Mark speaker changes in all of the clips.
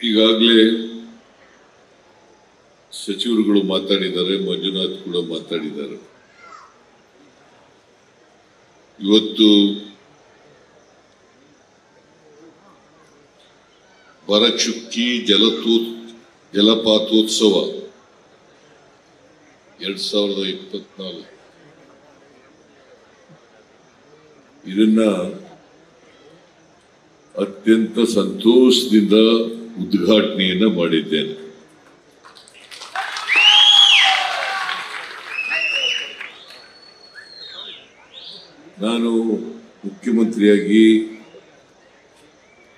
Speaker 1: ಈಗಾಗಲೇ ಸಚಿವರುಗಳು ಮಾತಾಡಿದ್ದಾರೆ, ಮಂಜುನಾಥ್ ಕೂಡ ಮಾತಾಡಿದ್ದಾರೆ. ಇವತ್ತು ಬರಚುಕ್ಕಿ ಜಲಪಾತೋತ್ಸವ 2024 ಇದನ್ನ ಅತ್ಯಂತ ಸಂತೋಷದಿಂದ ಉದ್ಘಾಟನೆಯನ್ನ ಮಾಡಿದ್ದೇನೆ. ನಾನು ಮುಖ್ಯಮಂತ್ರಿಯಾಗಿ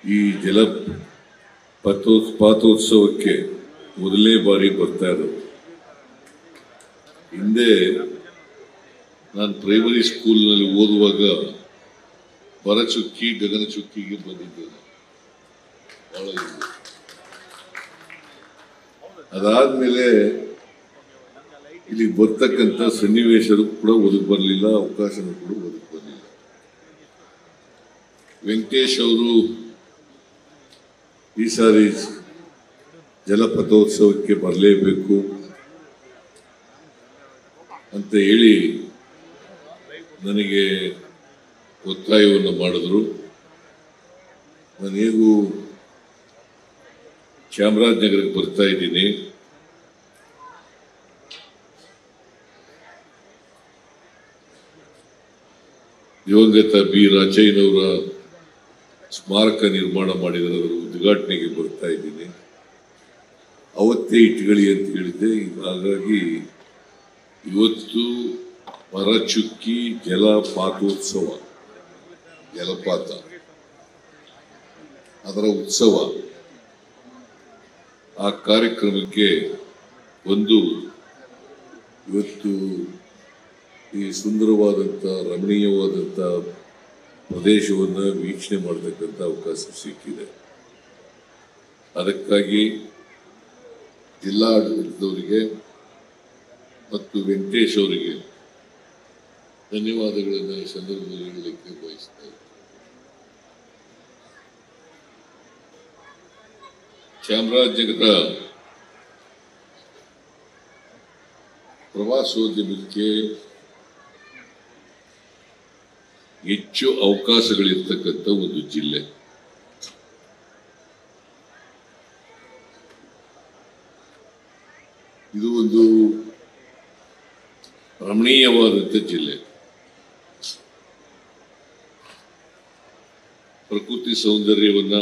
Speaker 1: ಈ ಜಲಪಾತೋತ್ಸವಕ್ಕೆ ಮೊದಲನೇ ಬಾರಿ ಬರ್ತಾ ಇರೋದು. ಹಿಂದೆ ನಾನು ಪ್ರೈಮರಿ ಸ್ಕೂಲ್ನಲ್ಲಿ ಓದುವಾಗ ಬರಚುಕ್ಕಿ ಗಗನಚುಕ್ಕಿಗೆ ಬಂದಿದ್ದೇನೆ. ಅದಾದ್ಮೇಲೆ ಇಲ್ಲಿ ಬರ್ತಕ್ಕಂಥ ಸನ್ನಿವೇಶರು ಕೂಡ ಒದಗಿ ಬರಲಿಲ್ಲ, ಅವಕಾಶನೂ ಕೂಡ ಒದಗಿ ಬರಲಿಲ್ಲ. ವೆಂಕಟೇಶ್ ಅವರು ಈ ಸಾರಿ ಜಲಪಥೋತ್ಸವಕ್ಕೆ ಬರಲೇಬೇಕು ಅಂತ ಹೇಳಿ ನನಗೆ ಒತ್ತಾಯವನ್ನು ಮಾಡಿದ್ರು. ನಾನು ಹೇಗೂ ಚಾಮರಾಜನಗರಕ್ಕೆ ಬರ್ತಾ ಇದ್ದೀನಿ. ದಿವಂಗತ ಬಿ ರಾಚಯ್ಯನವರ ಸ್ಮಾರಕ ನಿರ್ಮಾಣ ಮಾಡಿದರೆ ಅದರ ಉದ್ಘಾಟನೆಗೆ ಬರ್ತಾ ಇದ್ದೀನಿ. ಅವತ್ತೇ ಇಟ್ಕೊಳ್ಳಿ ಅಂತ ಹೇಳಿದ್ದೆ. ಹಾಗಾಗಿ ಇವತ್ತು ಬರಚುಕ್ಕಿ ಜಲಪಾತೋತ್ಸವ, ಜಲಪಾತ ಅದರ ಉತ್ಸವ, ಆ ಕಾರ್ಯಕ್ರಮಕ್ಕೆ ಒಂದು ಇವತ್ತು ಈ ಸುಂದರವಾದಂಥ ರಮಣೀಯವಾದಂಥ ಪ್ರದೇಶವನ್ನು ವೀಕ್ಷಣೆ ಮಾಡತಕ್ಕಂಥ ಅವಕಾಶ ಸಿಕ್ಕಿದೆ. ಅದಕ್ಕಾಗಿ ಜಿಲ್ಲಾಡಳಿತದವರಿಗೆ ಮತ್ತು ವೆಂಕಟೇಶ್ ಅವರಿಗೆ ಧನ್ಯವಾದಗಳನ್ನು ಈ ಸಂದರ್ಭದಲ್ಲಿ ಹೇಳಲಿಕ್ಕೆ ಬಯಸ್ತಾ ಇದ್ದೀನಿ. ಚಾಮರಾಜನಗರ ಪ್ರವಾಸೋದ್ಯಮಕ್ಕೆ ಹೆಚ್ಚು ಅವಕಾಶಗಳಿರ್ತಕ್ಕಂಥ ಒಂದು ಜಿಲ್ಲೆ. ಇದು ಒಂದು ರಮಣೀಯವಾದಂಥ ಜಿಲ್ಲೆ. ಪ್ರಕೃತಿ ಸೌಂದರ್ಯವನ್ನ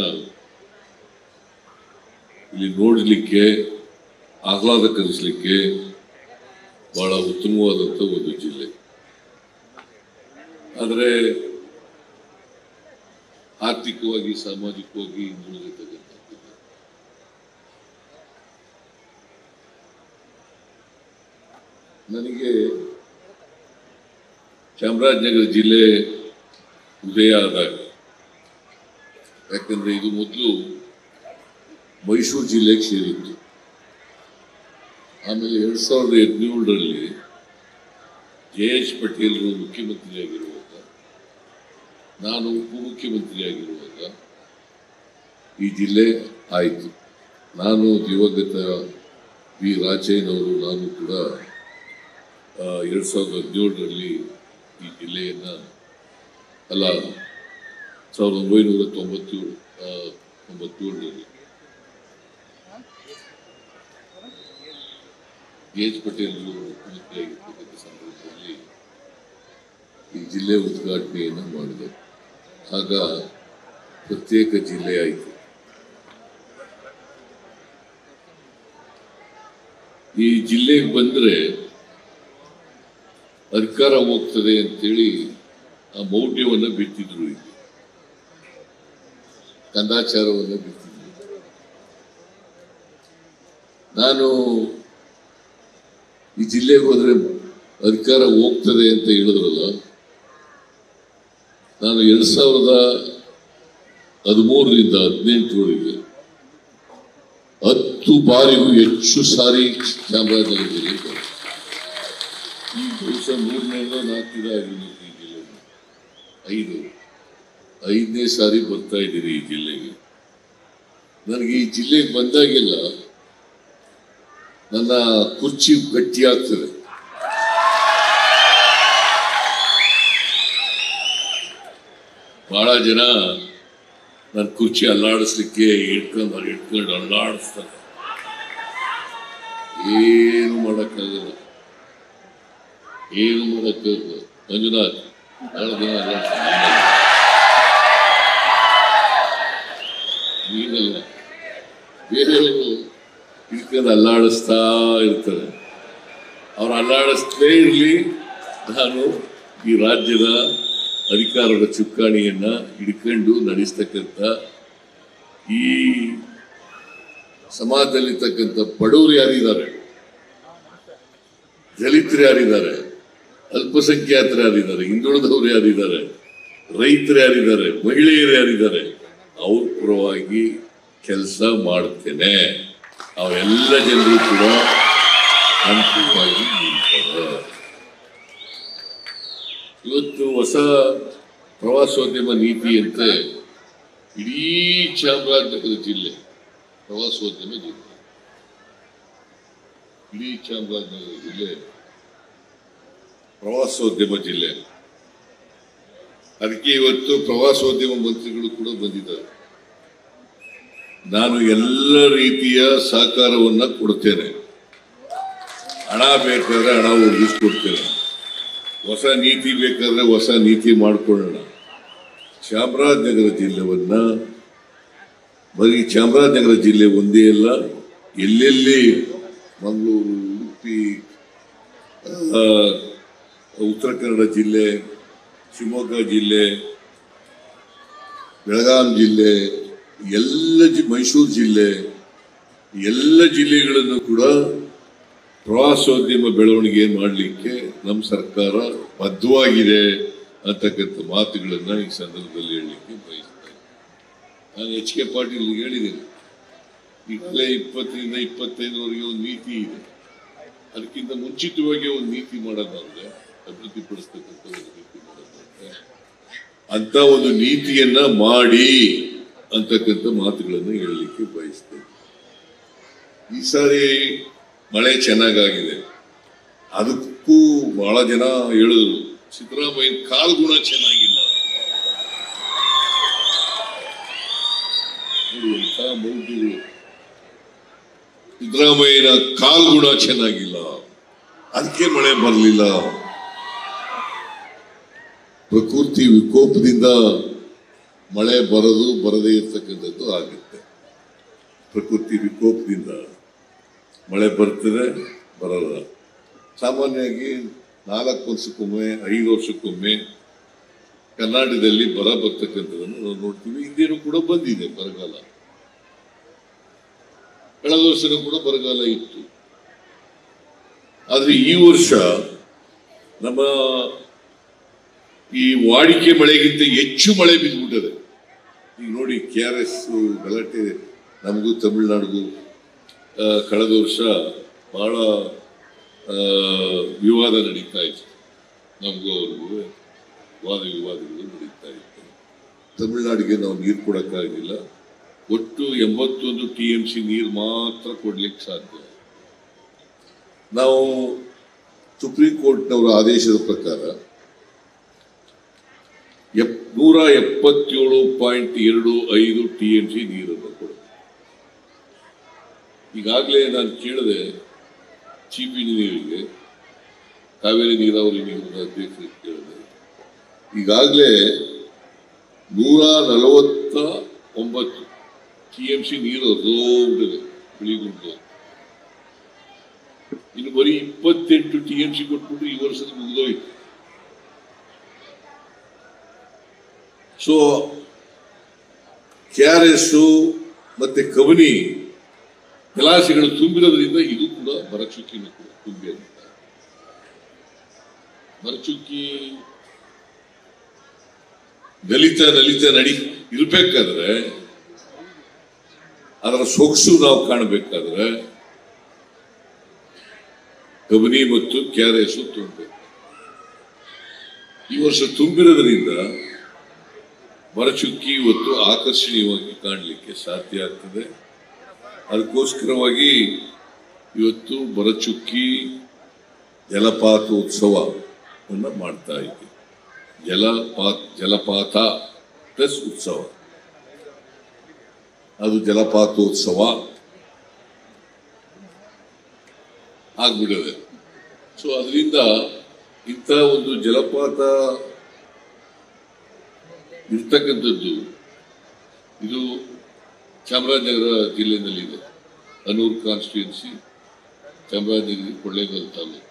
Speaker 1: ಇಲ್ಲಿ ನೋಡಲಿಕ್ಕೆ, ಆಹ್ಲಾದಕರಿಸಲಿಕ್ಕೆ ಬಹಳ ಉತ್ತಮವಾದಂಥ ಒಂದು ಜಿಲ್ಲೆ. ಆದರೆ ಆರ್ಥಿಕವಾಗಿ, ಸಾಮಾಜಿಕವಾಗಿ ಹಿಂದುಳಿದಿರ್ತಕ್ಕಂಥದ್ದು. ನನಗೆ ಚಾಮರಾಜನಗರ ಜಿಲ್ಲೆ ಉದಯ ಆದಾಗ, ಯಾಕಂದ್ರೆ ಇದು ಮೊದಲು ಮೈಸೂರು ಜಿಲ್ಲೆಗೆ ಸೇರಿತ್ತು. ಆಮೇಲೆ 2017ರಲ್ಲಿ JH ಪಟೇಲ್ರು ಮುಖ್ಯಮಂತ್ರಿಯಾಗಿರುವಾಗ, ನಾನು ಉಪಮುಖ್ಯಮಂತ್ರಿಯಾಗಿರುವಾಗ ಈ ಜಿಲ್ಲೆ ಆಯಿತು. ನಾನು ದಿವಂಗತ ಬಿ ರಾಚಯ್ಯನವರು ನಾನು ಕೂಡ 2017ರಲ್ಲಿ ಈ ಜಿಲ್ಲೆಯನ್ನ 1997ರಲ್ಲಿ JH ಪಟೇಲ್ ಮುಖ್ಯಮಂತ್ರಿಯಾಗಿರ್ತಕ್ಕಂಥ ಸಂದರ್ಭದಲ್ಲಿ ಈ ಜಿಲ್ಲೆ ಉದ್ಘಾಟನೆಯನ್ನು ಮಾಡಿದೆ. ಆಗ ಪ್ರತ್ಯೇಕ ಜಿಲ್ಲೆ ಆಯಿತು. ಈ ಜಿಲ್ಲೆಗೆ ಬಂದ್ರೆ ಅಧಿಕಾರ ಹೋಗ್ತದೆ ಅಂತೇಳಿ ಆ ಮೌಢ್ಯವನ್ನು ಬಿತ್ತಿದ್ರು, ಇಲ್ಲಿ ಕಂದಾಚಾರವನ್ನು ಬಿತ್ತಿದ್ರು. ನಾನು ಈ ಜಿಲ್ಲೆಗೆ ಹೋದ್ರೆ ಅಧಿಕಾರ ಹೋಗ್ತದೆ ಅಂತ ಹೇಳಿದ್ರಲ್ಲ, ನಾನು 2013ರಿಂದ 2018ರವರೆಗೆ 10 ಬಾರಿಗೂ ಹೆಚ್ಚು ಸಾರಿ ಚಾಮರಾಜನಗರದಲ್ಲಿ ಈ ದಿವಸ 3ನೇನೋ 4ನೇ ಆಗಿಲ್ಲ. ಈ ಜಿಲ್ಲೆ 5ನೇ ಸಾರಿ ಬರ್ತಾ ಇದ್ದೀರಿ ಈ ಜಿಲ್ಲೆಗೆ. ನನಗೆ ಈ ಜಿಲ್ಲೆಗೆ ಬಂದಾಗೆಲ್ಲ ನನ್ನ ಕುರ್ಚಿ ಗಟ್ಟಿಯಾಗ್ತದೆ. ಬಹಳ ಜನ ನನ್ನ ಕುರ್ಚಿ ಅಲ್ಲಾಡಿಸ್ಲಿಕ್ಕೆ ಇಟ್ಕೊಂಡು ಅಲ್ಲಾಡಿಸ್ತಾರೆ. ಏನು ಮಾಡಕ್ಕಾಗಲ್ಲ, ಏನು ಮಾಡಕ್ಕಾಗಲ್ಲ. ಮಂಜುನಾಥ್ ಬಹಳ ಜನ ನೀನಲ್ಲ, ಬೇರೆಯವರು ಇಟ್ಕೊಂಡು ಅಲ್ಲಾಡಿಸ್ತಾ ಇರ್ತಾರೆ. ಅವ್ರು ಅಲ್ಲಾಡಿಸ್ತೇ ಇರಲಿ, ನಾನು ಈ ರಾಜ್ಯದ ಅಧಿಕಾರದ ಚುಕ್ಕಾಣಿಯನ್ನ ಹಿಡ್ಕೊಂಡು ನಡೆಸ್ತಕ್ಕಂಥ ಈ ಸಮಾಜದಲ್ಲಿರ್ತಕ್ಕಂಥ ಬಡವರು ಯಾರಿದ್ದಾರೆ, ದಲಿತರು ಯಾರಿದ್ದಾರೆ, ಅಲ್ಪಸಂಖ್ಯಾತರು ಯಾರಿದ್ದಾರೆ, ಹಿಂದುಳಿದವರು ಯಾರಿದ್ದಾರೆ, ರೈತರು ಯಾರಿದ್ದಾರೆ, ಮಹಿಳೆಯರು ಯಾರಿದ್ದಾರೆ, ಅವ್ರ ಪರವಾಗಿ ಕೆಲಸ ಮಾಡ್ತೇನೆ. ಅವೆಲ್ಲ ಜನರು ಕೂಡ ಅನುಕೂಲವಾಗಿ ನಿಲ್ತಾರೆ. ಇವತ್ತು ಹೊಸ ಪ್ರವಾಸೋದ್ಯಮ ನೀತಿ ಅಂತ ಇಡೀ ಚಾಮರಾಜನಗರ ಜಿಲ್ಲೆ ಪ್ರವಾಸೋದ್ಯಮ ಜಿಲ್ಲೆ, ಇಡೀ ಚಾಮರಾಜನಗರ ಜಿಲ್ಲೆ ಪ್ರವಾಸೋದ್ಯಮ ಜಿಲ್ಲೆ. ಅದಕ್ಕೆ ಇವತ್ತು ಪ್ರವಾಸೋದ್ಯಮ ಮಂತ್ರಿಗಳು ಕೂಡ ಬಂದಿದ್ದಾರೆ. ನಾನು ಎಲ್ಲ ರೀತಿಯ ಸಹಕಾರವನ್ನ ಕೊಡ್ತೇನೆ. ಹಣ ಬೇಕಾದ್ರೆ ಹಣ ಒದಗಿಸ್ಕೊಡ್ತೇನೆ, ಹೊಸ ನೀತಿ ಬೇಕಾದ್ರೆ ಹೊಸ ನೀತಿ ಮಾಡಿಕೊಳ್ಳೋಣ. ಚಾಮರಾಜನಗರ ಜಿಲ್ಲೆವನ್ನ ಬರೀ ಚಾಮರಾಜನಗರ ಜಿಲ್ಲೆ ಒಂದೇ ಅಲ್ಲ, ಎಲ್ಲೆಲ್ಲಿ ಮಂಗಳೂರು, ಉಡುಪಿ, ಉತ್ತರ ಕನ್ನಡ ಜಿಲ್ಲೆ, ಶಿವಮೊಗ್ಗ ಜಿಲ್ಲೆ, ಬೆಳಗಾಂ ಜಿಲ್ಲೆ, ಎಲ್ಲ ಮೈಸೂರು ಜಿಲ್ಲೆ, ಎಲ್ಲ ಜಿಲ್ಲೆಗಳನ್ನು ಕೂಡ ಪ್ರವಾಸೋದ್ಯಮ ಬೆಳವಣಿಗೆ ಮಾಡಲಿಕ್ಕೆ ನಮ್ಮ ಸರ್ಕಾರ ಬದ್ಧವಾಗಿದೆ ಅಂತಕ್ಕಂಥ ಮಾತುಗಳನ್ನ ಈ ಸಂದರ್ಭದಲ್ಲಿ ಹೇಳಲಿಕ್ಕೆ ಬಯಸ್ತೇನೆ. ನಾನು ಎಚ್ ಕೆ ಪಾಟೀಲ್ ಹೇಳಿದ್ದೇನೆ, ಈಗಲೇ 20ರಿಂದ 25ರವರೆಗೆ ಒಂದು ನೀತಿ ಇದೆ. ಅದಕ್ಕಿಂತ ಮುಂಚಿತವಾಗಿ ಒಂದು ನೀತಿ ಮಾಡೋದಾದ್ರೆ, ಅಭಿವೃದ್ಧಿಪಡಿಸ್ತಕ್ಕಂಥ ಒಂದು ನೀತಿ ಮಾಡೋದಾದ್ರೆ ಅಂತ ಒಂದು ನೀತಿಯನ್ನ ಮಾಡಿ ಅಂತಕ್ಕಂಥ ಮಾತುಗಳನ್ನು ಹೇಳಲಿಕ್ಕೆ ಬಯಸ್ತೇನೆ. ಈ ಸಾರಿ ಮಳೆ ಚೆನ್ನಾಗಿದೆ. ಅದಕ್ಕೂ ಬಹಳ ಜನ ಹೇಳಿದ್ರು ಸಿದ್ದರಾಮಯ್ಯ ಕಾಲ್ಗುಣ ಚೆನ್ನಾಗಿಲ್ಲ. ಮೌಢ್ಯಗಳು, ಸಿದ್ದರಾಮಯ್ಯನ ಕಾಲ್ಗುಣ ಚೆನ್ನಾಗಿಲ್ಲ, ಅದಕ್ಕೆ ಮಳೆ ಬರಲಿಲ್ಲ. ಪ್ರಕೃತಿ ವಿಕೋಪದಿಂದ ಮಳೆ ಬರೋದು ಬರದೇ ಇರ್ತಕ್ಕಂಥದ್ದು ಆಗುತ್ತೆ. ಪ್ರಕೃತಿ ವಿಕೋಪದಿಂದ ಮಳೆ ಬರ್ತದೆ, ಬರಲ್ಲ. ಸಾಮಾನ್ಯವಾಗಿ 4 ವರ್ಷಕ್ಕೊಮ್ಮೆ 5 ವರ್ಷಕ್ಕೊಮ್ಮೆ ಕರ್ನಾಟಕದಲ್ಲಿ ಬರ ಬರ್ತಕ್ಕಂಥದ್ದನ್ನು ನಾವು ನೋಡ್ತೀವಿ. ಹಿಂದೇನು ಕೂಡ ಬಂದಿದೆ ಬರಗಾಲ, ಕಳೆದ ವರ್ಷನೂ ಕೂಡ ಬರಗಾಲ ಇತ್ತು. ಆದ್ರೆ ಈ ವರ್ಷ ನಮ್ಮ ಈ ವಾಡಿಕೆ ಮಳೆಗಿಂತ ಹೆಚ್ಚು ಮಳೆ ಬಿದ್ದುಬಿಟ್ಟದೆ. ಈಗ ನೋಡಿ, KRS ಗಲಾಟೆ ನಮಗೂ ತಮಿಳುನಾಡಿಗೂ ಕಳೆದ ವರ್ಷ ಬಹಳ ವಿವಾದ ನಡೀತಾ ಇತ್ತು. ನಮಗೂ ಅವ್ರಿಗೂ ವಾದ ವಿವಾದಗಳು ನಡೀತಾ ಇತ್ತು. ತಮಿಳುನಾಡಿಗೆ ನಾವು ನೀರು ಕೊಡಕ್ಕಾಗಿಲ್ಲ. ಒಟ್ಟು 81 TMC ನೀರು ಮಾತ್ರ ಕೊಡ್ಲಿಕ್ಕೆ ಸಾಧ್ಯ. ನಾವು ಸುಪ್ರೀಂ ಕೋರ್ಟ್ನವರ ಆದೇಶದ ಪ್ರಕಾರ 177.25 TMC ನೀರನ್ನು ಕೊಡಬೇಕು. ಈಗಾಗಲೇ ನಾನು ಕೇಳಿದೆ ಚೀಫ್ ಇಂಜಿನಿಯರಿಗೆ, ಕಾವೇರಿ ನೀರಾವರಿ ನಿಗಮದ ಅಧ್ಯಕ್ಷರಿಗೆ ಕೇಳಿದೆ. ಈಗಾಗಲೇ 149 TMC ನೀರು ಹೋಗ್ಬಿಟ್ಟಿದೆ ಬಿಳಿಗುಂಟು. ಇನ್ನು ಬರೀ 28 TMC ಕೊಟ್ಬಿಟ್ಟು ಈ ವರ್ಷದ ಮುಗಿದೋಯ್ತು. ಸೊ KRS ಮತ್ತೆ ಕಬಿನಿ ಜಲಾಶಯಗಳು ತುಂಬಿರೋದ್ರಿಂದ ಇದು ಕೂಡ ಬರಚುಕ್ಕಿನೂ ಕೂಡ ತುಂಬಿ ಅಂತ. ಬರಚುಕ್ಕಿ ನಲಿತ ನಡಿ ಇರ್ಬೇಕಾದ್ರೆ, ಅದರ ಸೊಗಸು ನಾವು ಕಾಣಬೇಕಾದ್ರೆ ಕಬಿನಿ ಮತ್ತು KRS ತುಂಬಬೇಕು. ಈ ವರ್ಷ ತುಂಬಿರೋದ್ರಿಂದ ಬರಚುಕ್ಕಿ ಇವತ್ತು ಆಕರ್ಷಣೀಯವಾಗಿ ಕಾಣಲಿಕ್ಕೆ ಸಾಧ್ಯ ಆಗ್ತದೆ. ಅದಕ್ಕೋಸ್ಕರವಾಗಿ ಇವತ್ತು ಬರಚುಕ್ಕಿ ಜಲಪಾತೋತ್ಸವವನ್ನು ಮಾಡ್ತಾ ಇದ್ದೀವಿ. ಜಲಪಾತ ಪ್ಲಸ್ ಉತ್ಸವ, ಅದು ಜಲಪಾತೋತ್ಸವ ಆಗ್ಬಿಡದೆ. ಸೊ ಅದರಿಂದ ಇಂಥ ಒಂದು ಜಲಪಾತ ಇರ್ತಕ್ಕಂಥದ್ದು ಇದು ಚಾಮರಾಜನಗರ ಜಿಲ್ಲೆಯಲ್ಲಿದೆ. ಅನೂರು ಕಾನ್ಸ್ಟಿಟ್ಯೂನ್ಸಿ, ಚಾಮರಾಜನಗರ, ಕೊಳ್ಳೇಗಾಲ ತಾಲೂಕಿನಲ್ಲಿ.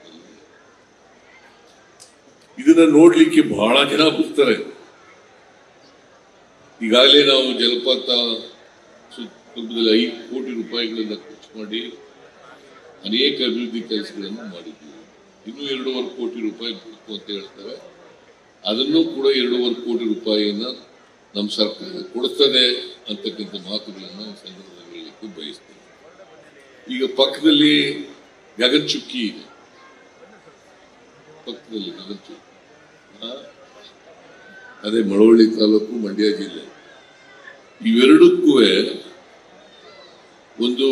Speaker 1: ಇದನ್ನ ನೋಡ್ಲಿಕ್ಕೆ ಬಹಳ ಜನ ಬರ್ತಾರೆ. ಈಗಾಗಲೇ ನಾವು ಜಲಪಾತ ಸಂದರ್ಭದಲ್ಲಿ 5 ಕೋಟಿ ರೂಪಾಯಿಗಳನ್ನ ಖರ್ಚು ಮಾಡಿ ಅನೇಕ ಅಭಿವೃದ್ಧಿ ಕೆಲಸಗಳನ್ನು ಮಾಡಿದ್ದೀವಿ. ಇನ್ನೂ 2.5 ಕೋಟಿ ರೂಪಾಯಿ ಬೇಕು ಅಂತ ಹೇಳ್ತಾರೆ. ಅದನ್ನು ಕೂಡ 2.5 ಕೋಟಿ ರೂಪಾಯಿಯನ್ನ ನಮ್ಮ ಸರ್ಕಾರ ಕೊಡುತ್ತದೆ ಅಂತಕ್ಕಂಥ ಮಾತುಗಳನ್ನ ಈ ಸಂದರ್ಭದಲ್ಲಿ ಹೇಳಲಿಕ್ಕೆ ಬಯಸ್ತೇನೆ. ಈಗ ಪಕ್ಕದಲ್ಲಿ ಗಗನಚುಕ್ಕಿ ಇದೆ, ಪಕ್ಕದಲ್ಲಿ ಗಗನಚುಕ್ಕಿ, ಅದೇ ಮಳವಳ್ಳಿ ತಾಲೂಕು, ಮಂಡ್ಯ ಜಿಲ್ಲೆ. ಇವೆರಡಕ್ಕೂ ಒಂದು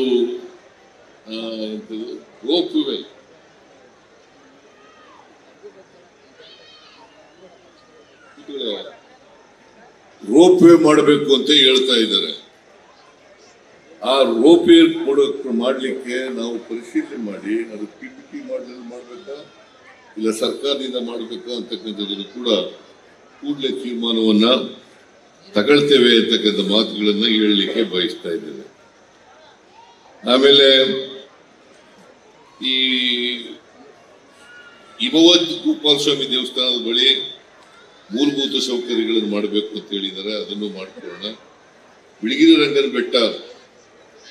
Speaker 1: ರೋಪ್ ವೇ ಮಾಡಬೇಕು ಅಂತ ಹೇಳ್ತಾ ಇದ್ದಾರೆ. ಆ ರೋಪ್ ವೇ ಮಾಡಲಿಕ್ಕೆ ನಾವು ಪರಿಶೀಲನೆ ಮಾಡಿ ಅದು PPP ಮಾಡಬೇಕಾ ಇಲ್ಲ ಸರ್ಕಾರದಿಂದ ಮಾಡಬೇಕಾ ಅಂತಕ್ಕಂಥದ್ದನ್ನು ಕೂಡ ಕೂಡಲೇ ತೀರ್ಮಾನವನ್ನ ತಗೊಳ್ತೇವೆ ಅಂತಕ್ಕಂಥ ಮಾತುಗಳನ್ನ ಹೇಳಲಿಕ್ಕೆ ಬಯಸ್ತಾ ಇದ್ದೇವೆ. ಆಮೇಲೆ ಈ ಹಿಮವದ್ ಗೋಪಾಲಸ್ವಾಮಿ ದೇವಸ್ಥಾನದ ಬಳಿ ಮೂಲಭೂತ ಸೌಕರ್ಯಗಳನ್ನು ಮಾಡಬೇಕು ಅಂತ ಹೇಳಿದ್ದಾರೆ. ಅದನ್ನು ಮಾಡಿಕೊಳ್ಳೋಣ. ಬಿಳಿಗಿರಿ ರಂಗನ ಬೆಟ್ಟ,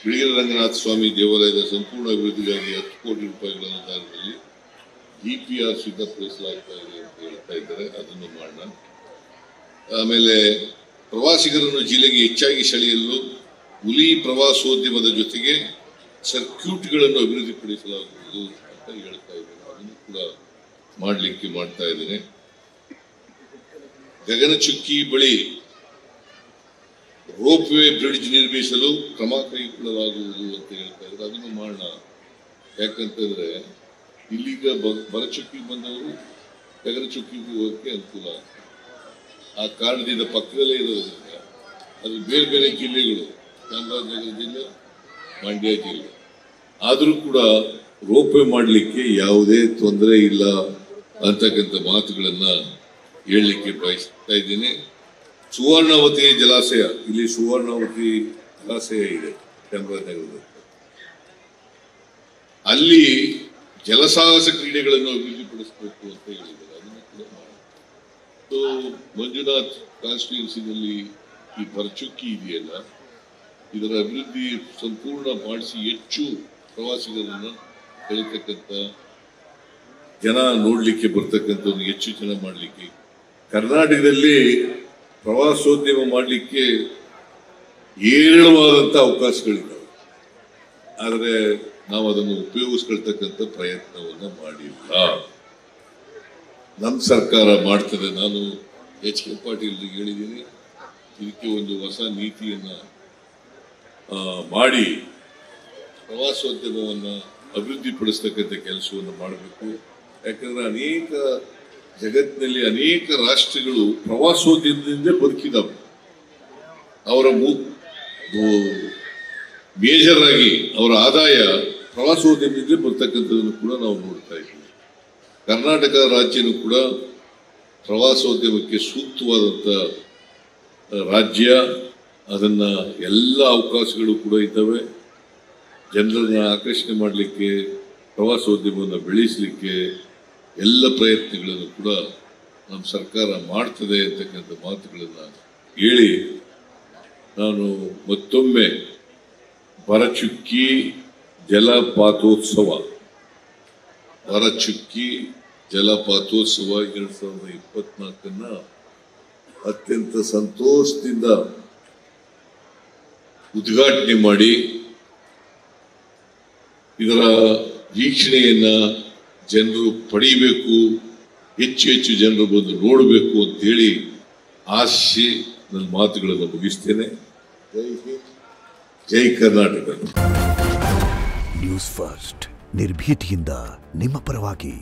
Speaker 1: ಬಿಳಿಗಿರಿ ರಂಗನಾಥ ಸ್ವಾಮಿ ದೇವಾಲಯದ ಸಂಪೂರ್ಣ ಅಭಿವೃದ್ಧಿಗಾಗಿ 10 ಕೋಟಿ ರೂಪಾಯಿಗಳ ಅನುದಾನದಲ್ಲಿ DPR ಸಿದ್ಧಪಡಿಸಲಾಗ್ತಾ ಇದೆ ಅಂತ ಹೇಳ್ತಾ ಇದ್ದಾರೆ. ಅದನ್ನು ಮಾಡೋಣ. ಆಮೇಲೆ ಪ್ರವಾಸಿಗರನ್ನು ಜಿಲ್ಲೆಗೆ ಹೆಚ್ಚಾಗಿ ಸೆಳೆಯಲು ಹುಲಿ ಪ್ರವಾಸೋದ್ಯಮದ ಜೊತೆಗೆ ಸರ್ಕ್ಯೂಟ್ಗಳನ್ನು ಅಭಿವೃದ್ಧಿಪಡಿಸಲಾಗುವುದು ಅಂತ ಹೇಳ್ತಾ ಇದ್ದಾರೆ. ಅದನ್ನು ಕೂಡ ಮಾಡ್ತಾ ಇದ್ದೇನೆ. ಗಗನಚುಕ್ಕಿ ಬಳಿ ರೋಪ್ ವೇ ಬ್ರಿಡ್ಜ್ ನಿರ್ಮಿಸಲು ಕ್ರಮ ಕೈಗೊಳ್ಳಲಾಗುವುದು ಅಂತ ಹೇಳ್ತಾ ಇದ್ದಾರೆ. ಅದನ್ನು ಮಾಡೋಣ. ಯಾಕಂತಂದ್ರೆ ಇಲ್ಲಿಗ ಬರಚುಕ್ಕಿ ಬಂದವರು ಗಗನಚುಕ್ಕಿಗೆ ಹೋಗಕ್ಕೆ ಅನುಕೂಲ. ಆ ಕಾರಣದಿಂದ ಪಕ್ಕದಲ್ಲೇ ಇರೋದ್ರಿಂದ ಅದು ಬೇರೆ ಬೇರೆ ಜಿಲ್ಲೆಗಳು, ಚಾಮರಾಜನಗರ ಜಿಲ್ಲೆ, ಮಂಡ್ಯ ಜಿಲ್ಲೆ, ಆದರೂ ಕೂಡ ರೋಪ್ ವೇ ಮಾಡಲಿಕ್ಕೆ ಯಾವುದೇ ತೊಂದರೆ ಇಲ್ಲ ಅಂತಕ್ಕಂಥ ಮಾತುಗಳನ್ನ ಹೇಳಲಿಕ್ಕೆ ಬಯಸ್ತಾ ಇದ್ದೀನಿ. ಸುವರ್ಣವತಿ ಜಲಾಶಯ, ಇಲ್ಲಿ ಸುವರ್ಣವತಿ ಜಲಾಶಯ ಇದೆ ಚಾಮರಾಜನಗರದಲ್ಲಿ. ಅಲ್ಲಿ ಜಲಸಾಹಸ ಕ್ರೀಡೆಗಳನ್ನು ಅಭಿವೃದ್ಧಿಪಡಿಸಬೇಕು ಅಂತ ಹೇಳಿದ್ದಾರೆ. ಅದನ್ನು ಕೂಡ ಮಾಡಿ. ಮಂಜುನಾಥ್ ಕಾನ್ಸ್ಟಿಟ್ಯೂನ್ಸಿನಲ್ಲಿ ಈ ಬರಚುಕ್ಕಿ ಇದೆಯಲ್ಲ, ಇದರ ಅಭಿವೃದ್ಧಿ ಸಂಪೂರ್ಣ ಮಾಡಿಸಿ ಹೆಚ್ಚು ಪ್ರವಾಸಿಗರನ್ನ ಕಳೀತಕ್ಕಂಥ ಜನ ನೋಡ್ಲಿಕ್ಕೆ ಬರ್ತಕ್ಕಂಥ ಹೆಚ್ಚು ಜನ ಮಾಡಲಿಕ್ಕೆ ಕರ್ನಾಟಕದಲ್ಲಿ ಪ್ರವಾಸೋದ್ಯಮ ಮಾಡಲಿಕ್ಕೆ ಹೇರಳವಾದಂಥ ಅವಕಾಶಗಳಿದ್ದಾವೆ. ಆದರೆ ನಾವು ಅದನ್ನು ಉಪಯೋಗಿಸ್ಕೊಳ್ತಕ್ಕಂಥ ಪ್ರಯತ್ನವನ್ನ ಮಾಡಿಲ್ಲ. ನಮ್ಮ ಸರ್ಕಾರ ಮಾಡ್ತದೆ. ನಾನು HK ಪಾಟೀಲ್ ಹೇಳಿದ್ದೀನಿ, ಇದಕ್ಕೆ ಒಂದು ಹೊಸ ನೀತಿಯನ್ನ ಮಾಡಿ ಪ್ರವಾಸೋದ್ಯಮವನ್ನ ಅಭಿವೃದ್ಧಿಪಡಿಸ್ತಕ್ಕಂಥ ಕೆಲಸವನ್ನು ಮಾಡಬೇಕು. ಯಾಕಂದ್ರೆ ಜಗತ್ತಿನಲ್ಲಿ ಅನೇಕ ರಾಷ್ಟ್ರಗಳು ಪ್ರವಾಸೋದ್ಯಮದಿಂದ ಬದುಕಿದವು. ಅವರ ಮೇಜರ್ ಆಗಿ ಅವರ ಆದಾಯ ಪ್ರವಾಸೋದ್ಯಮದಿಂದ ಬರ್ತಕ್ಕಂಥದ್ದನ್ನು ಕೂಡ ನಾವು ನೋಡ್ತಾ ಇದ್ದೀವಿ. ಕರ್ನಾಟಕ ರಾಜ್ಯನೂ ಕೂಡ ಪ್ರವಾಸೋದ್ಯಮಕ್ಕೆ ಸೂಕ್ತವಾದಂಥ ರಾಜ್ಯ. ಅದನ್ನ ಎಲ್ಲ ಅವಕಾಶಗಳು ಕೂಡ ಇದ್ದಾವೆ. ಜನರನ್ನ ಆಕರ್ಷಣೆ ಮಾಡಲಿಕ್ಕೆ, ಪ್ರವಾಸೋದ್ಯಮವನ್ನು ಬೆಳೆಸಲಿಕ್ಕೆ ಎಲ್ಲ ಪ್ರಯತ್ನಗಳನ್ನು ಕೂಡ ನಮ್ಮ ಸರ್ಕಾರ ಮಾಡ್ತದೆ ಅಂತಕ್ಕಂಥ ಮಾತುಗಳನ್ನು ಹೇಳಿ ನಾನು ಮತ್ತೊಮ್ಮೆ ಬರಚುಕ್ಕಿ ಜಲಪಾತೋತ್ಸವ 2024 ಅತ್ಯಂತ ಸಂತೋಷದಿಂದ ಉದ್ಘಾಟನೆ ಮಾಡಿ ಇದರ ವೀಕ್ಷಣೆಯನ್ನ ಜನರು ಪಡೆಯಬೇಕು, ಹೆಚ್ಚು ಹೆಚ್ಚು ಜನರು ಬಂದು ನೋಡಬೇಕು ಅಂತ ಹೇಳಿ ಆಶೆ ನನ್ನ ಮಾತುಗಳನ್ನು ಮುಗಿಸ್ತೇನೆ. ಜೈ ಹಿಂದ್, ಜೈ ಕರ್ನಾಟಕ.
Speaker 2: ನ್ಯೂಸ್ ಫಸ್ಟ್ ನಿರ್ಭೀತಿಯಿಂದ ನಿಮ್ಮ ಪರವಾಗಿ.